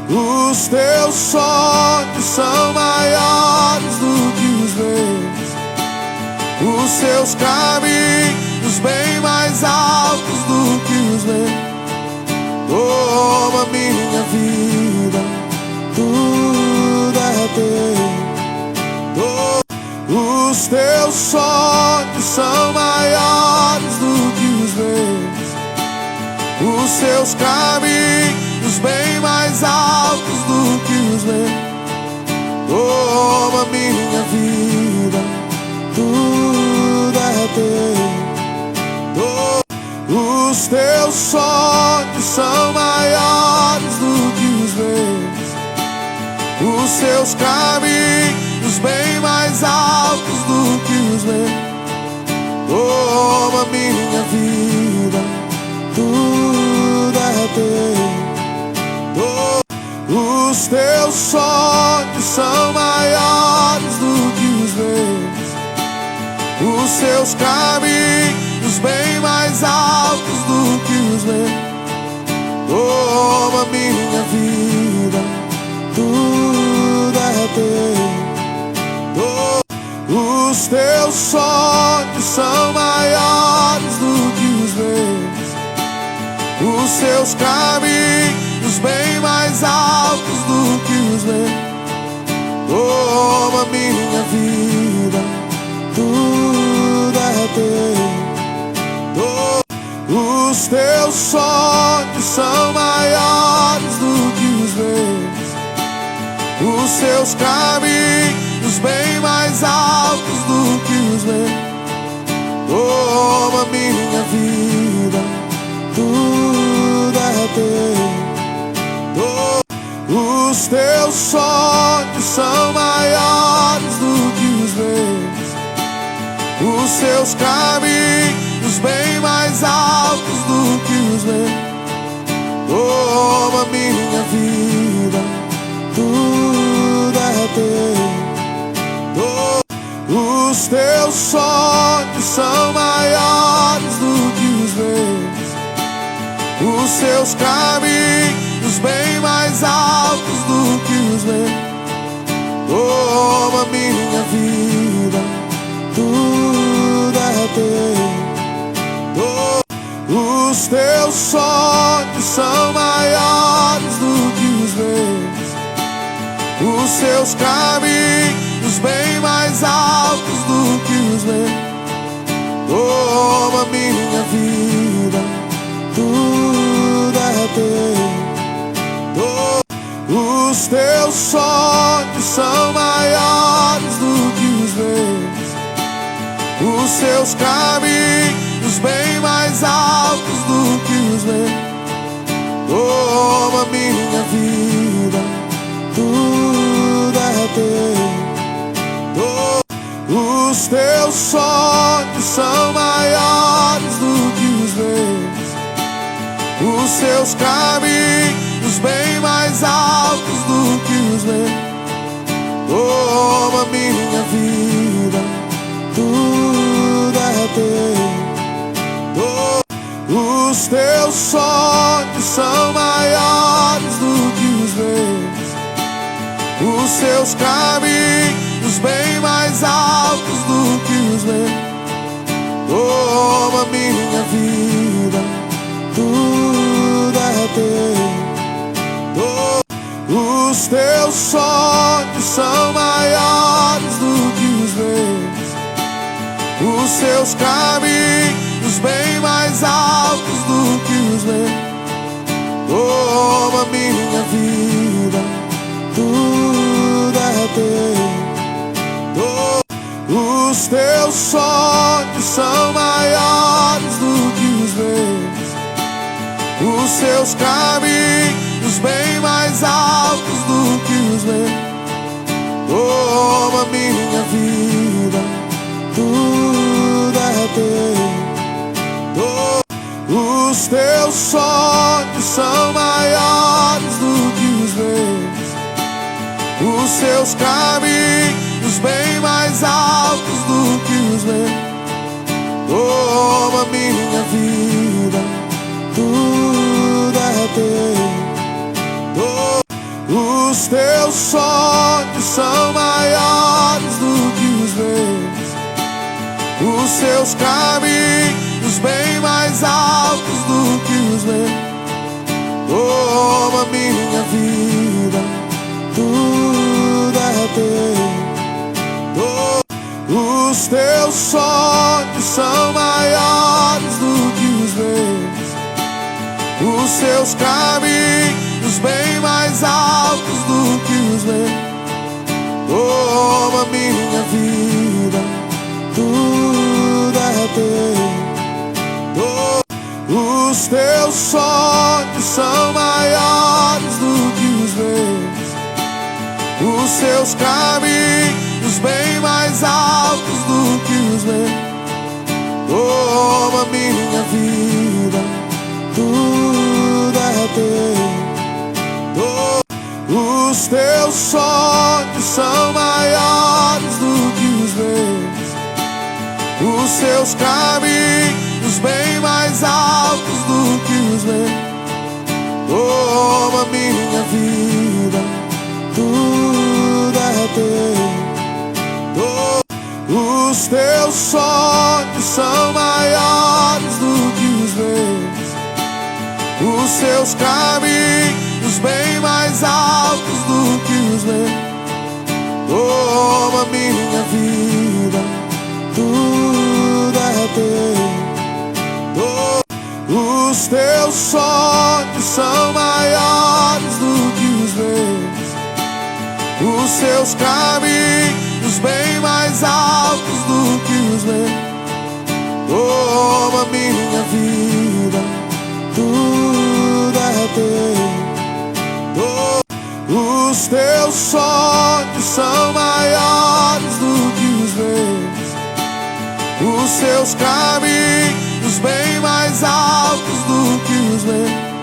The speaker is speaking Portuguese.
Os teus sonhos são maiores do que os meus, os seus caminhos bem mais altos do que os meus. Toma minha vida, tudo é teu. Os teus sonhos são maiores do que os meus, os seus caminhos bem mais altos do que os meus. Toma minha vida, tudo é teu. Os teus sonhos são maiores do que os meus, os seus caminhos bem mais altos do que os meus. Toma minha vida, tudo é teu. Os teus sonhos são maiores do que os meus, os seus caminhos bem mais altos do que os meus. Toma minha vida, tudo é teu. Os teus sonhos são maiores do que os meus, os seus caminhos bem mais altos do que os meus. Toma minha vida, tudo é teu. Os teus sonhos são maiores do que os meus, os seus caminhos bem mais altos do que os meus. Toma minha vida, tudo é teu. Os teus sonhos são maiores do que os meus, os seus caminhos bem mais altos do que os meus. Toma minha vida, tudo é teu. Os teus sonhos são maiores do que os meus, os seus caminhos bem mais altos do que os meus. Toma minha vida, tudo é teu. Os teus sonhos são maiores do que os meus, os seus caminhos bem mais altos do que os meus. Toma minha vida, tudo é teu. Os teus sonhos são maiores do que os meus, os seus caminhos bem mais altos do que os meus. Toma minha vida, tudo é teu. Os teus sonhos são maiores do que os meus, os seus caminhos bem mais altos do que os meus. Toma minha vida, tudo é teu. Os teus sonhos são maiores do que os meus, os seus caminhos bem mais altos do que os meus. Toma minha vida, tudo é teu. Os teus sonhos são maiores do que os meus, os seus caminhos bem mais altos do que os meus. Toma minha vida, tudo é teu. Os teus sonhos são maiores do que os meus, os seus caminhos bem mais altos do que os meus. Toma minha vida, tudo é teu. Os teus sonhos são maiores do que os meus, os seus caminhos bem mais altos do que os meus. Toma minha vida, tudo é teu. Os teus sonhos são maiores do que os meus, os seus caminhos bem mais altos do que os meus. Toma minha vida, tudo é teu. Os teus sonhos são maiores do que os meus, os seus caminhos bem mais altos do que os meus. Toma minha vida, tudo é teu. Os teus sonhos são maiores do que os meus, os seus caminhos bem mais altos do que os meus. Toma minha vida, tudo é teu. Os teus sonhos são maiores do que os meus, os seus caminhos bem mais altos do que os meus. Toma minha vida, tudo é teu. Os teus sonhos são maiores do que os meus, os seus caminhos bem mais altos do que os meus. Toma minha vida, tudo é teu. Os teus sonhos são maiores do que os meus, os seus caminhos bem mais altos do que os meus. Toma minha vida, tudo é teu. Os teus sonhos são maiores do que os meus, os seus caminhos bem mais altos do que os meus.